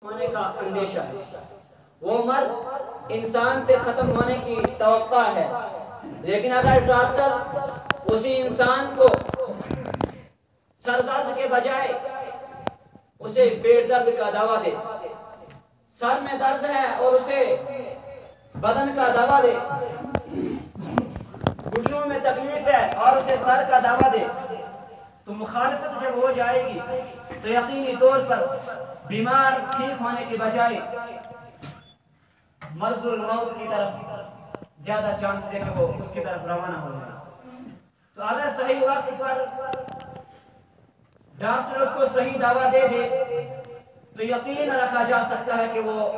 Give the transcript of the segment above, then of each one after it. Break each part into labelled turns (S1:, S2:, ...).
S1: ہونے کا اندیشہ ہے، وہ مرض انسان سے ختم ہونے کی توقع ہے، لیکن اگر ڈاکٹر اسی انسان کو سر درد کے بجائے اسے پیٹ درد کا دوا دے، سر میں درد ہے اور اسے بدن کا دوا دے، گھٹنوں میں تکلیف ہے اور اسے سر کا دوا دے، تو مخالفت جب ہو جائے گی تو یقینی طور پر بیمار ٹھیک ہونے کے بجائے مرض الموت کی طرف زیادہ چانس ہے کہ وہ اس کی طرف روانہ ہو جائے۔ تو اگر صحیح وقت پر ڈاکٹر اس کو صحیح دوا دے دے تو یقین رکھا جا سکتا ہے کہ وہ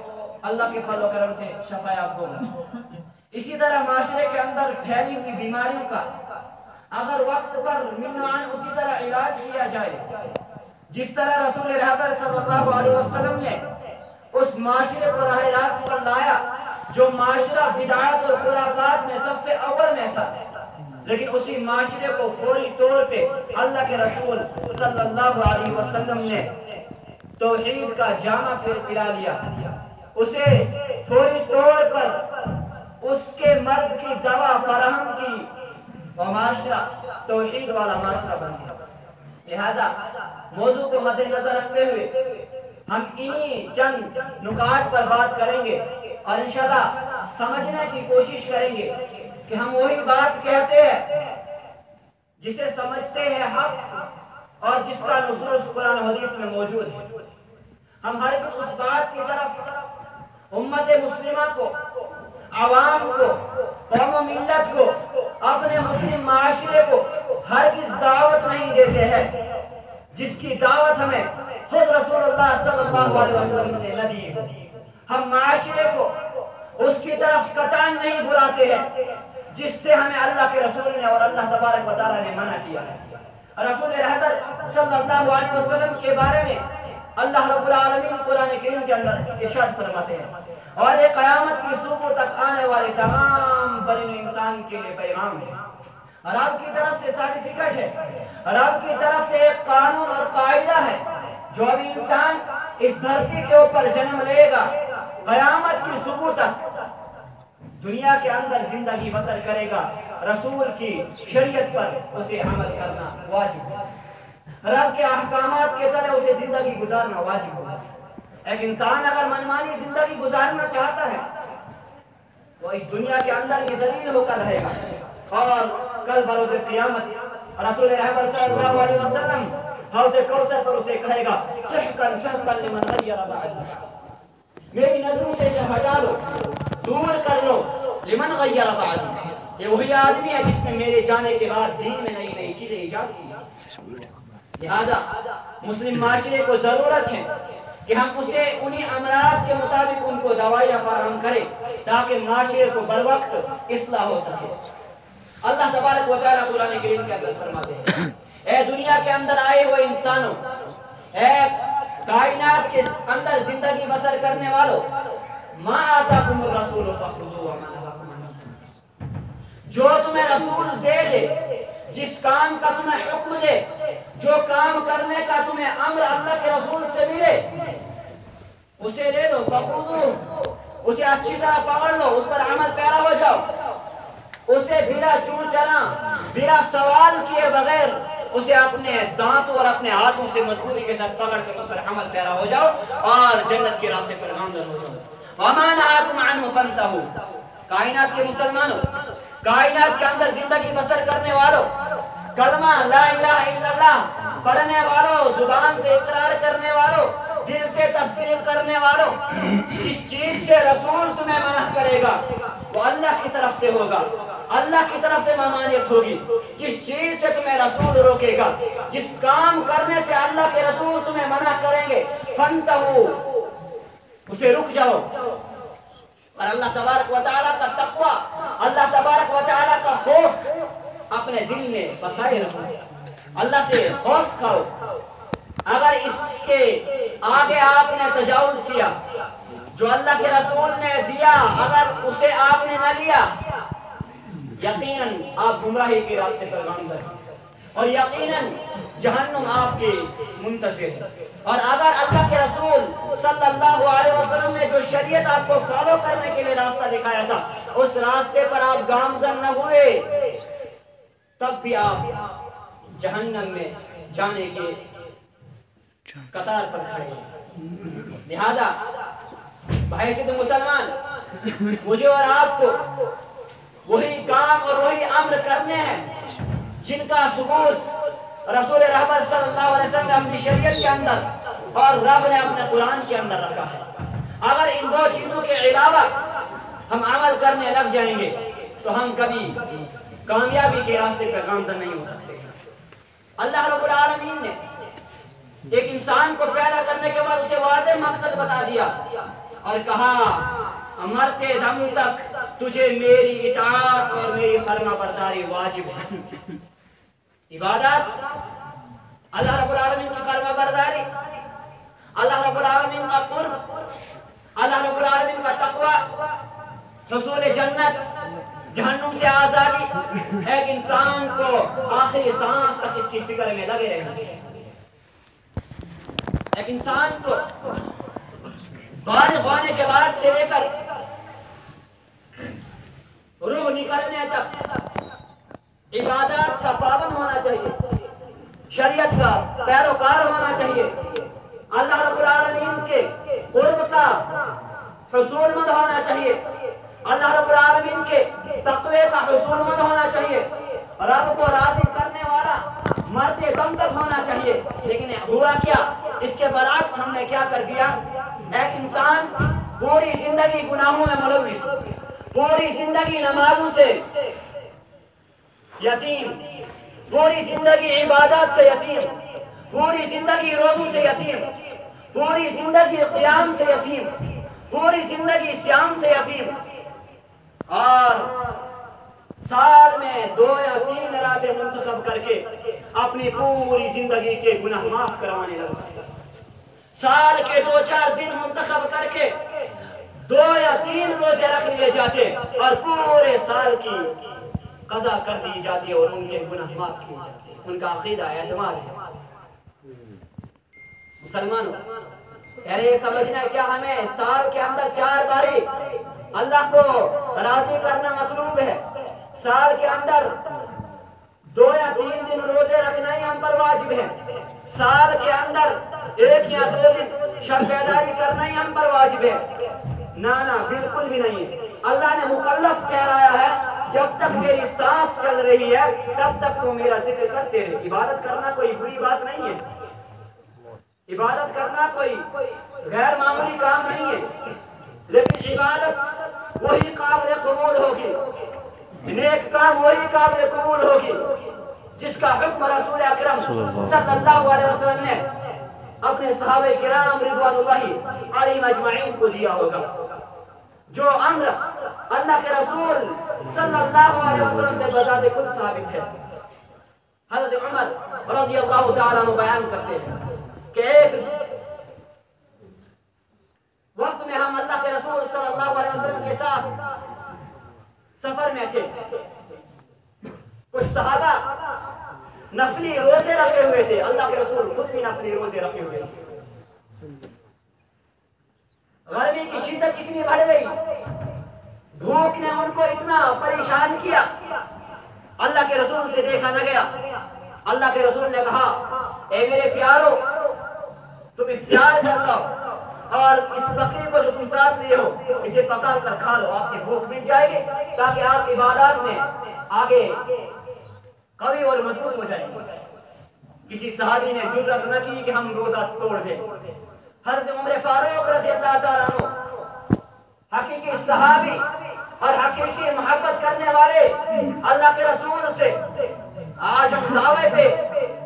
S1: اللہ کے فضل و کرم سے شفا یاب ہوگا۔ اسی طرح معاشرے کے اندر پھیلی ہوئی بیماریوں کا اگر وقت پر ممنوعاً اسی طرح علاج کیا جائے جس طرح رسول رہبر صلی اللہ علیہ وسلم نے اس معاشرے کو راہ راست پر لایا جو معاشرہ بدعات اور خرافات میں سب سے اول میں تھا، لیکن اسی معاشرے کو فوری طور پہ اللہ کے رسول صلی اللہ علیہ وسلم نے توحید کا جامع پلا لیا، اسے فوری طور پر اس کے مرض کی دوا فراہم کی اور معاشرہ توحید والا معاشرہ بن گیا۔ لہذا موضوع کو مد نظر رکھتے ہوئے ہم انہی چند نکات پر بات کریں گے اور انشاءاللہ سمجھنے کی کوشش کریں گے کہ ہم وہی بات کہتے ہیں جسے سمجھتے ہیں حق اور جس کا نصوص قرآن و حدیث میں موجود ہے۔ ہم ہر اس بات کی طرف امت مسلمہ کو، عوام کو، قوم و ملت کو، اپنے مسلم معاشرے کو ہرگز دعوت نہیں دیتے ہیں جس کی دعوت ہمیں خود رسول اللہ صلی اللہ علیہ وسلم نے نہ دی ہے۔ ہم معاشرے کو اس کی طرف قطعاً نہیں بلاتے ہیں جس سے ہمیں اللہ کے رسول نے اور اللہ تبارک و تعالیٰ نے منع کیا ہے۔ رسول رہبر صلی اللہ علیہ وسلم کے بارے میں اللہ رب العالمین قرآن کریم کے اندر ارشاد فرماتے ہیں اور یہ قیامت کی صبح تک آنے والے تمام بنی انسان کے لیے پیغام ہے، رب کی طرف سے سرٹیفکیٹ ہے، رب کی طرف سے ایک قانون اور قاعدہ ہے جو ابھی انسان اس دھرتی کے اوپر جنم لے گا قیامت کی صبح تک دنیا کے اندر زندگی بسر کرے گا، رسول کی شریعت پر اسے عمل کرنا واجب ہے، رب کے احکامات کے تلے اسے زندگی گزارنا واجب ہے۔ ایک انسان اگر منمانی زندگی گزارنا چاہتا ہے وہ اس دنیا کے اندر بھی ذلیل ہو کر رہے گا اور کل بروز قیامت رسول رہبر صلی اللہ علیہ وسلم حوض کوثر پر اسے کہے گا سحقاً سحقاً لمن غیر بعدی، میری نظروں سے اسے ہٹا لو، دور کر لو، لمن غیر بعدی، یہ وہی آدمی ہے جس نے میرے جانے کے بعد دین میں نئی نئی چیزیں ایجاد کی۔ لہذا مسلم معاشرے کو ضرورت ہے کہ ہم اسے انہی امراض کے مطابق ان کو دوائیاں فراہم کریں تاکہ معاشرے کو بروقت اصلاح ہو سکے۔ اللہ تبارک و تعالیٰ قرآن کریم کے اندر فرماتے ہیں اے دنیا کے اندر آئے ہوئے انسانوں، اے کائنات کے اندر زندگی بسر کرنے والوں، ما آتاکم الرسول فخذوہ وما نہاکم عنہ، جو تمہیں رسول دے دے، جس کام کا تمہیں حکم دے، جو کام کرنے کا تمہیں امر اللہ کے رسول سے ملے اسے لے لو، فخذوہ، اسے اچھی طرح پکڑ لو، اس پر عمل پیرا ہو جاؤ، اسے بلا چون چلا، بلا سوال کیے بغیر اسے اپنے دانتوں اور اپنے ہاتھوں سے مضبوطی کے ساتھ پکڑ کر اس پر عمل پیرا ہو جاؤ اور جنت کے راستے پر گامزن ہو جاؤ۔ وَمَا نَهَاكُمْ عَنْهُ فَانْتَهُوا، کائنات کے مسلمانوں، کائنات کے اندر زندگی بسر کرنے والوں، کلمہ لا الہ الا اللہ پڑھنے والوں، زبان سے اقرار کرنے والوں، دل سے تصدیق کرنے والوں، جس چیز سے رسول تمہیں منع کرے گا وہ اللہ کی طرف سے ہوگا، اللہ کی طرف سے ممانعت ہوگی۔ جس چیز سے تمہیں رسول روکے گا، جس کام کرنے سے اللہ کے رسول تمہیں منع کریں گے، فانتہو، اسے رک جاؤ۔ اور اللہ تبارک و تعالیٰ کا تقوی، اللہ تبارک و تعالیٰ کا خوف اپنے دل میں بسائے رکھو، اللہ سے خوف کھاؤ۔ اگر اس کے آگے آپ نے تجاوز کیا جو اللہ کے رسول نے دیا، اگر اسے آپ نے نہ لیا، یقیناً آپ گمراہی کے راستے پر گامزن ہیں۔ اور یقیناً جہنم آپ کے منتظر ہے۔ اور اگر اللہ کے رسول صلی اللہ علیہ وسلم نے جو شریعت آپ کو فالو کرنے کے لیے راستہ دکھایا تھا، اس راستے پر آپ گامزن نہ ہوئے، تب بھی آپ جہنم میں جانے کے قطار پر کھڑے ہیں۔ لہذا بحیثیت مسلمان مجھے اور آپ کو وہی کام اور وہی امر کرنے ہیں جن کا ثبوت رسول رحمت صلی اللہ علیہ وسلم نے اپنی شریعت کے اندر اور رب نے اپنے قرآن کے اندر رکھا ہے۔ اگر ان دو چیزوں کے علاوہ ہم عمل کرنے لگ جائیں گے تو ہم کبھی کامیابی کے راستے پر گامزن نہیں ہو سکتے۔ اللہ رب العالمین نے ایک انسان کو پیدا کرنے کے بعد اسے واضح مقصد بتا دیا اور کہا مرتے دم تک تجھے میری اطاعت اور میری فرما برداری واجب ہے۔ عبادت، اللہ رب العالمین کی فرما برداری، اللہ رب العالمین کا قرب، اللہ رب العالمین کا تقوی، حصول جنت، جہنم سے آزادی، ایک انسان کو آخری سانس تک اس کی فکر میں لگے رہنا چاہیے۔ ایک انسان کو بالغ ہونے کے بعد سے لے کر روح نکلنے تک عبادات کا پابند ہونا چاہیے، شریعت کا پیروکار ہونا چاہیے، اللہ رب العالمین کے قرب کا حصول مند ہونا چاہیے، اللہ رب العالمین کے تقوی کا حصول مند ہونا چاہیے، رب کو راضی کرنے والا مرتے دم تک ہونا چاہیے۔ لیکن ہوا کیا؟ اس کے برعکس ہم نے کیا کر دیا؟ ایک انسان پوری زندگی گناہوں میں ملوث، پوری زندگی نمازوں سے یتیم، پوری زندگی عبادات سے یتیم، پوری زندگی روزوں سے یتیم، پوری زندگی قیام سے یتیم، پوری زندگی صیام سے یتیم، اور سال میں 2 یا 3 راتیں منتخب کر کے اپنی پوری زندگی کے گناہ معاف کروانے لگتا ہے۔ سال کے 2-4 دن منتخب کر کے 2 یا 3 روزے رکھ لیے جاتے اور پورے سال کی قضا کر دی جاتی ہے اور ان کے گناہ معاف کیے جاتے ہیں۔ ان کا عقیدہ اعتماد ہے۔ مسلمانوں، یہ سمجھنا ہے کیا ہمیں سال کے اندر 4 باری اللہ کو راضی کرنا مطلوب ہے؟ سال کے اندر 2 یا 3 دن روزے رکھنا ہی ہم پر واجب ہے؟ سال کے اندر 1 یا 2 دن شب بیداری کرنا ہی ہم پر واجب ہے؟ نہ بالکل بھی نہیں۔ اللہ نے مکلف ٹھہرایا ہے جب تک میری سانس چل رہی ہے تب تک تو میرا ذکر کرتے رہے۔ عبادت کرنا کوئی بری بات نہیں ہے، عبادت کرنا کوئی غیر معمولی کام نہیں ہے، لیکن عبادت وہی قابل قبول ہوگی، نیک کام وہی قابل قبول ہوگی جس کا حکم رسول اکرم صلی اللہ علیہ وسلم نے اپنے صحابہ کرام رضوان اللہ علیہم اجمعین کو دیا ہوگا۔ جو امر اللہ کے رسول صلی اللہ علیہ وسلم سے بذات خود ثابت ہے۔ حضرت عمر رضی اللہ تعالیٰ عنہ بیان کرتے ہیں کہ ایک وقت میں ہم اللہ کے رسول صلی اللہ علیہ وسلم کے ساتھ سفر میں تھے۔ کچھ صحابہ نفلی روزے رکھے ہوئے تھے، اللہ کے رسول خود بھی نفلی روزے رکھے ہوئے تھے۔ گرمی کی شدت اتنی بڑھ گئی، بھوک نے ان کو اتنا پریشان کیا، اللہ کے رسول سے دیکھا نہ گیا۔ اللہ کے رسول نے کہا، اے میرے پیارو، تم افطار کر لو اور اس بکری کو جو تم ساتھ لیے ہو اسے پکا کر کھا لو، آپ کی بھوک مٹ جائے گی تاکہ آپ عبادات میں آگے قوی اور مضبوط ہو جائیں گے۔ کسی صحابی نے جرأت نہ کی کہ ہم روزہ توڑ دیں۔ حضرت عمر فاروق رضی اللہ تعالیٰ عنہ حقیقی صحابی اور حقیقی محبت کرنے والے اللہ کے رسول سے آج ہم دعوے پہ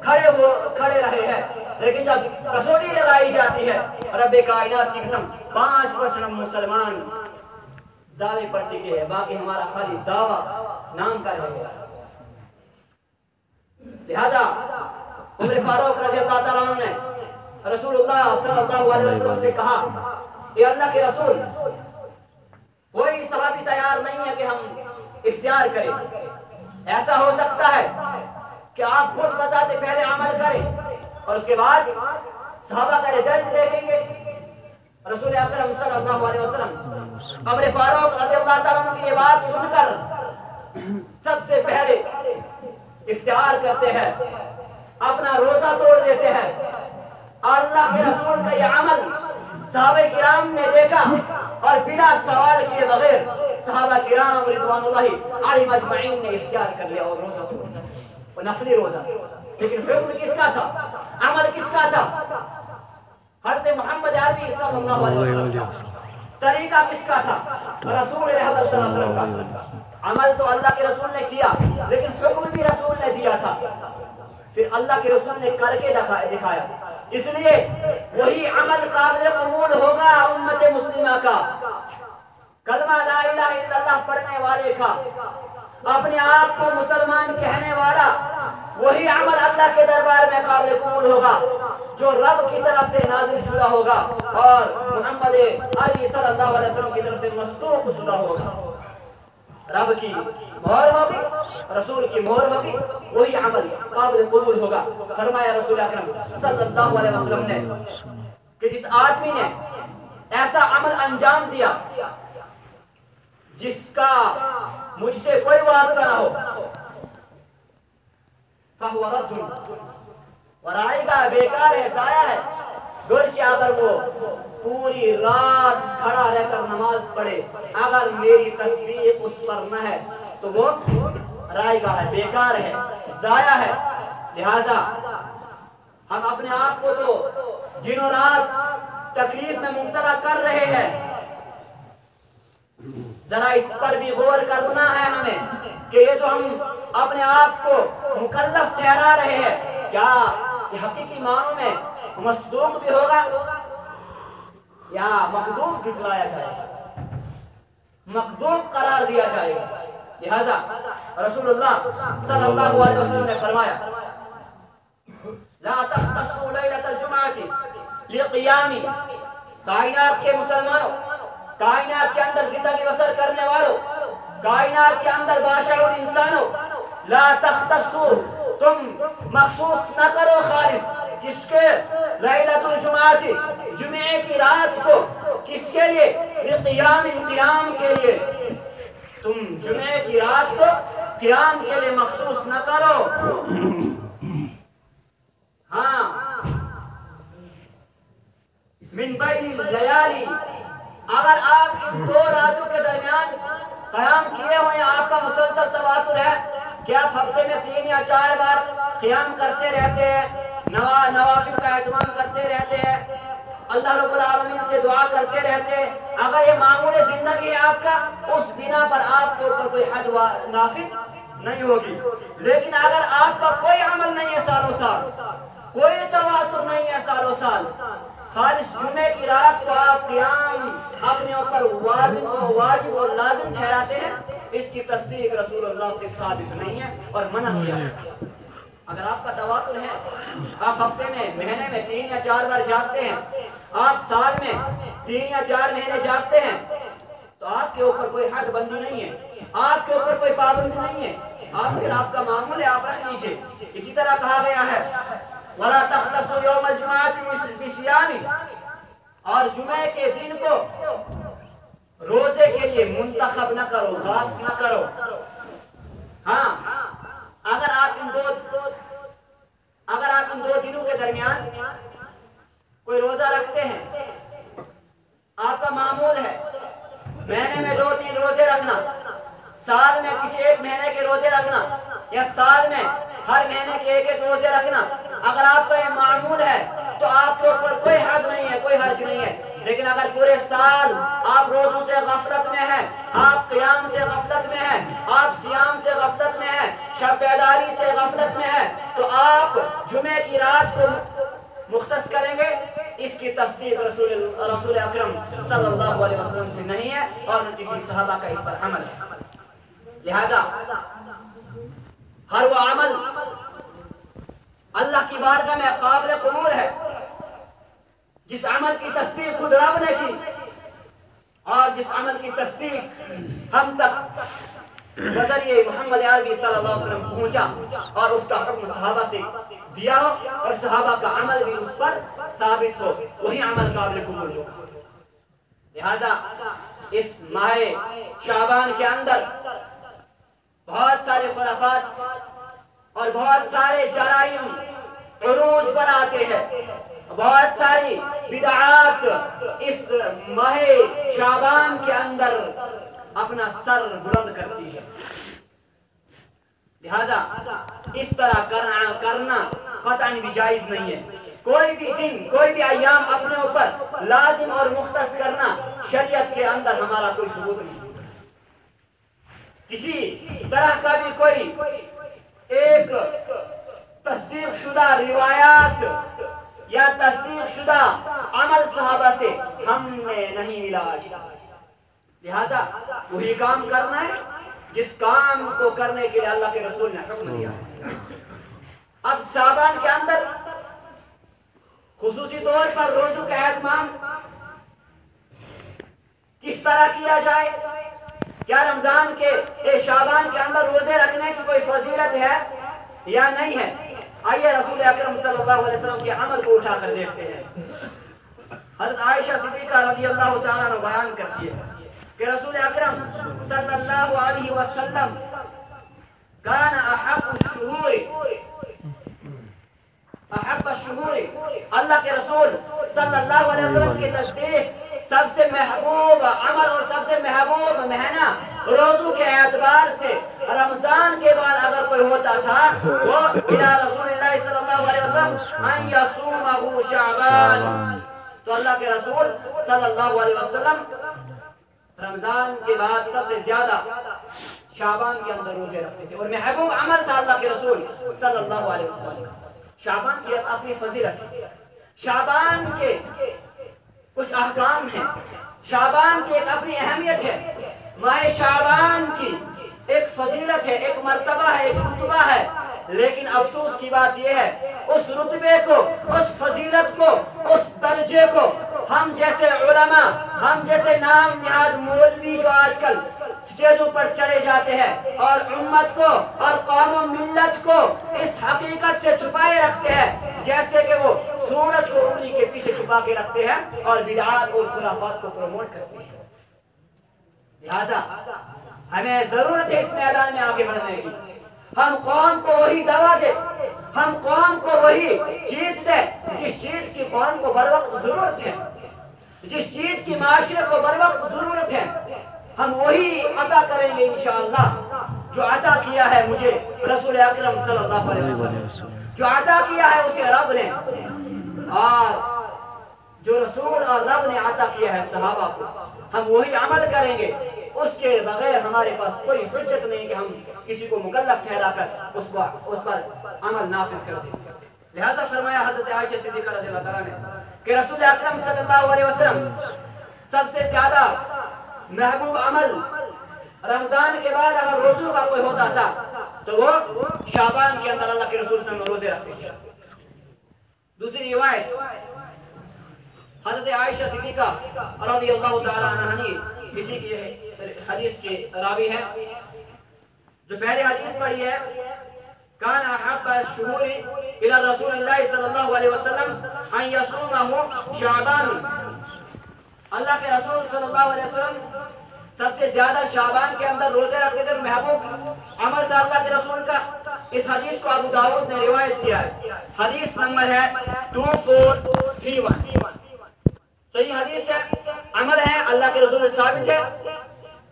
S1: کھڑے رہے ہیں، لیکن جب کسوٹی لگائی جاتی ہے رب کائنات کی قسم 5% مسلمان دعوے پر ٹکے ہیں، باقی ہمارا خالی دعویٰ نام کا رہ گیا۔ لہذا عمر فاروق رضی اللہ تعالیٰ عنہ نے رسول اللہ صلی اللہ علیہ وسلم سے کہا، اے اللہ کے رسول، کوئی صحابی تیار نہیں ہے کہ ہم افطار کریں۔ ایسا ہو سکتا ہے کہ آپ خود بذات پہلے عمل کریں اور اس کے بعد صحابہ کا رزلٹ دیکھیں گے. رسول اکرم صلی اللہ علیہ وسلم عمر فاروق رضی اللہ تعالیٰ عنہ کی یہ بات سن کر سب سے پہلے افتخار کرتے ہیں, اپنا روزہ توڑ دیتے ہیں. اللہ کے رسول کا یہ عمل صحابہ کرام نے دیکھا اور بلا سوال کیے بغیر صحابہ کرام رضوان اللہ علیہم اجمعین نے اختیار کر لیا اور روزہ توڑا, وہ نفلی روزہ. لیکن حکم کس کا تھا, عمل کس کا تھا؟ حضرت محمد عربی صلی اللہ علیہ وسلم. طریقہ کس کا تھا؟ رسول رحمت صلی اللہ علیہ وسلم کا. عمل تو اللہ کے رسول نے کیا لیکن حکم بھی رسول نے دیا تھا, پھر اللہ کے رسول نے کر کے دکھایا. اس لیے وہی عمل قابل قبول ہوگا امت مسلمہ کا. کلمہ لا الہ الا اللہ پڑھنے والے کا, اپنے آپ کو مسلمان کہنے والا, وہی عمل اللہ کے دربار میں قابل قبول ہوگا جو رب کی طرف سے نازل شدہ ہوگا اور محمد عربی صلی اللہ علیہ وسلم کی طرف سے مصدوق شدہ ہوگا. رب کی مہر ہوگی, رسول کی مہر ہوگی, وہی عمل قابل قبول ہوگا. فرمایا رسول اکرم صلی اللہ علیہ وسلم نے کہ جس آدمی نے ایسا عمل انجام دیا جس کا مجھ سے کوئی واسطہ نہ ہو, فہو رد, ورائے گا, بیکار ہے, ضائع ہے. گرچہ اگر وہ پوری رات کھڑا رہ کر نماز پڑھے, اگر میری تصدیق اس پر نہ ہے تو وہ رائے گا ہے, بیکار ہے, ضائع ہے. لہذا ہم اپنے آپ کو تو دن و رات تکلیف میں مبتلا کر رہے ہیں, ذرا اس پر بھی غور کرنا ہے ہمیں کہ یہ جو ہم اپنے آپ کو مکلف ٹھہرا رہے ہیں, کیا یہ حقیقی معنوں میں مصدوق بھی ہوگا یا مکذوب دکھلایا جائے گا, مکذوب قرار دیا جائے گا. لہذا رسول اللہ صلی اللہ علیہ وسلم نے فرمایا لا تختصوا لیلۃ الجمعۃ لقیام, کائنات کے مسلمانوں, کائنات کے اندر زندگی بسر کرنے والوں, کائنات کے اندر باشعور انسانوں, لا تختصوا, تم مخصوص نہ کرو خالص کس کے, لیلۃ الجمعۃ, جمعے کی رات کو, کس کے لیے, لقیام, قیام کے لیے. تم جمعے کی رات کو قیام کے لیے مخصوص نہ کرو. ہاں, من بین اللیالی, اگر آپ ان دو راتوں کے درمیان قیام کیے ہوئے, آپ کا مسلسل تواتر ہے کہ آپ ہفتے میں 3 یا 4 بار قیام کرتے رہتے ہیں, نوافل کا اہتمام کرتے رہتے ہیں, اللہ رب العالمین سے دعا کرتے رہتے ہیں, اگر یہ معمول زندگی ہے آپ کا, اس بنا پر آپ کے اوپر کوئی حد نافذ نہیں ہوگی. لیکن اگر آپ کا کوئی عمل نہیں ہے سالوں سال, کوئی تواتر نہیں ہے سالوں سال, خالص جمعے کی رات کو آپ قیام اپنے اوپر واجب اور لازم ٹھہراتے ہیں, اس کی تصدیق رسول اللہ سے ثابت نہیں ہے اور منع کیا ہے. اگر آپ کا تواتر ہے, آپ ہفتے میں, مہینے میں 3 یا 4 بار جاگتے ہیں, آپ سال میں 3 یا 4 مہینے جاگتے ہیں, تو آپ کے اوپر کوئی حد بندی نہیں ہے, آپ کے اوپر کوئی پابندی نہیں ہے, آپ کا معمول ہے, آپ رکھ لیجئے. اسی طرح کہا گیا ہے وَلَا تَخْتَصُوا يَوْمَ الْجُمْعَةِ بِصِيَامٍ, اور جمعے کے دن کو روزے کے لیے منتخب نہ کرو, خاص نہ کرو. ہاں, اگر آپ ان دو دنوں کے درمیان کوئی روزہ رکھتے ہیں, آپ کا معمول ہے مہینے میں 2-3 روزے رکھنا, سال میں کسی ایک مہینے کے روزے رکھنا, یا سال میں ہر مہینے کے 1-1 روزے رکھنا, اگر آپ کا یہ معمول ہے تو آپ کے اوپر کوئی حد نہیں ہے, کوئی حرج نہیں ہے. لیکن اگر پورے سال آپ روزوں سے غفلت میں ہیں, آپ قیام سے غفلت میں ہیں, آپ صیام سے غفلت میں ہیں, شب بیداری سے غفلت میں ہیں, تو آپ جمعے کی رات کو مختص کریں گے, اس کی تصدیق رسول اکرم صلی اللہ علیہ وسلم سے نہیں ہے اور نہ کسی صحابہ کا اس پر عمل ہے. لہذا ہر وہ عمل اللہ کی بارگاہ میں قابل قبول ہے جس عمل کی تصدیق خود رب نے کی, اور جس عمل کی تصدیق ہم تک بذریعہ محمد عربی صلی اللہ علیہ وسلم پہنچا اور اس کا حکم صحابہ سے دیا ہو اور صحابہ کا عمل بھی اس پر ثابت ہو، وہی عمل قابل قبول ہو۔ لہذا اس ماہ شعبان کے اندر بہت سارے خرافات اور بہت سارے جرائم عروج پر آتے ہیں، بہت ساری بدعات اس ماہ شعبان کے اندر اپنا سر بلند کرتی ہے۔ لہذا اس طرح کرنا قطعاً بھی جائز نہیں ہے۔ کوئی بھی دن، کوئی بھی ایام اپنے اوپر لازم اور مختص کرنا شریعت کے اندر ہمارا کوئی ثبوت نہیں۔ کسی طرح کا بھی کوئی ایک تصدیق شدہ روایات یا تصدیق شدہ عمل صحابہ سے ہم نے نہیں ملا۔ لہذا وہی کام کرنا ہے جس کام کو کرنے کے لیے اللہ کے رسول نے حکم دیا۔ اب شعبان کے اندر خصوصی طور پر روزوں کا اہتمام کس طرح کیا جائے؟ کیا رمضان کے شعبان کے اندر روزے رکھنے کی کوئی فضیلت ہے یا نہیں ہے؟ آئیے رسول اکرم صلی اللہ علیہ وسلم کے عمل کو اٹھا کر دیکھتے ہیں۔ حضرت عائشہ صدیقہ رضی اللہ تعالیٰ عنہ بیان کرتی ہے کہ رسول اکرم صلی اللہ علیہ وسلم کان احب الشہور، اللہ کے رسول صلی اللہ علیہ وسلم کے نزدیک سب سے محبوب عمل اور سب سے محبوب مہینہ روزوں کے اعتبار سے رمضان کے بعد اگر کوئی ہوتا تھا وہ الى رسول اللہ صلی اللہ علیہ وسلم ان یصومہ شعبان، تو اللہ کے رسول صلی اللہ علیہ وسلم رمضان کے بعد سب سے زیادہ شعبان کے اندر روزے رکھتے تھے، اور محبوب عمل تھا اللہ کے رسول صلی اللہ علیہ وسلم۔ شعبان کی اپنی فضیلت ہے، شعبان کے کچھ احکام ہیں، شعبان کی ایک اپنی اہمیت ہے، ماہ شعبان کی ایک فضیلت ہے، ایک مرتبہ ہے، ایک رتبہ ہے، لیکن افسوس کی بات یہ ہے اس رتبے کو، اس فضیلت کو، اس درجے کو ہم جیسے علماء، ہم جیسے نام نہاد مولوی جو آج کل سٹیجوں پر چڑے جاتے ہیں اور امت کو اور قوم و ملت کو اس حقیقت سے چھپائے رکھتے ہیں جیسے کہ وہ سورج کو انگلی کے پیچھے چھپا کے رکھتے ہیں اور بدعات اور خرافات کو پروموٹ کرتے ہیں۔ لہذا ہمیں ضرورت ہے اس میدان میں آگے بڑھنے کی، ہم قوم کو وہی دعویٰ دیں، ہم قوم کو وہی چیز دیں جس چیز کی قوم کو بر وقت ضرورت ہے، جس چیز کی معاشرے کو بر وقت ضرورت ہے، ہم وہی عطا کریں گے انشاءاللہ جو عطا کیا ہے مجھے رسول اکرم صلی اللہ علیہ وسلم، جو عطا کیا ہے اسے رب نے، اور جو رسول اور رب نے عطا کیا ہے صحابہ کو ہم وہی عمل کریں گے۔ اس کے بغیر ہمارے پاس کوئی حجت نہیں کہ ہم کسی کو مکلف ٹھہرا کر اس پر عمل نافذ کر دیں۔ لہذا فرمایا حضرت عائشہ صدیقہ رضی اللہ تعالیٰ نے کہ رسول اکرم صلی اللہ علیہ وسلم سب سے زیادہ محبوب عمل رمضان کے بعد اگر روزوں کا کوئی ہوتا تھا تو وہ شعبان کے اندر اللہ کے رسول صلی اللہ علیہ وسلم روزے رکھتے تھے۔ دوسری روایت حضرت عائشہ صدیقہ رضی اللہ تعالیٰ عنہ کسی کی حدیث کے راوی ہے جو پہلے حدیث پڑھی ہے، کان احب الشہور الی رسول اللہ صلی اللہ علیہ وسلم ان یصومہ شعبان، اللہ کے رسول صلی اللہ علیہ وسلم سب سے زیادہ شعبان کے اندر روزے رکھتے تھے، محبوب عمل تھا اللہ کے رسول کا۔ اس حدیث کو ابو داؤد نے روایت کیا ہے، حدیث نمبر ہے 2431، صحیح حدیث ہے، عمل ہے اللہ کے رسول سے ثابت ہے،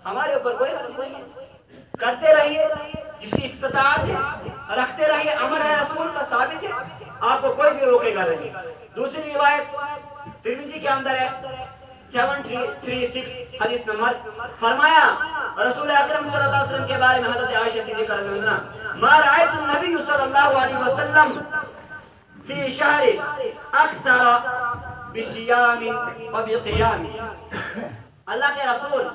S1: ہمارے اوپر کوئی حرج نہیں ہے، کرتے رہیے جس کی استطاعت ہے، رکھتے رہیے، عمل ہے رسول کا ثابت ہے، آپ کو کوئی بھی روکے گا نہیں۔ دوسری روایت ترمذی کے اندر ہے 736 حدیث نمبر، فرمایا رسول اکرم صلی اللہ علیہ وسلم کے بارے میں حضرت عائشہ صدیقہ رضی اللہ عنہا، ما رأيت النبي صلی اللہ علیہ وسلم فی شہر اکثر بصیام و بقیام، اللہ کے رسول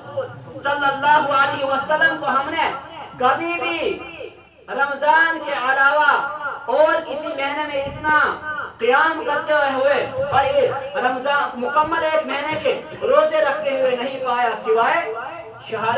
S1: صلی اللہ علیہ وسلم کو ہم نے کبھی بھی رمضان کے علاوہ اور کسی مہینے میں اتنا قیام کرتے ہوئے اور رمضان مکمل ایک مہینے کے روزے رکھتے ہوئے نہیں پایا سوائے شہر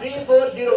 S1: 3402।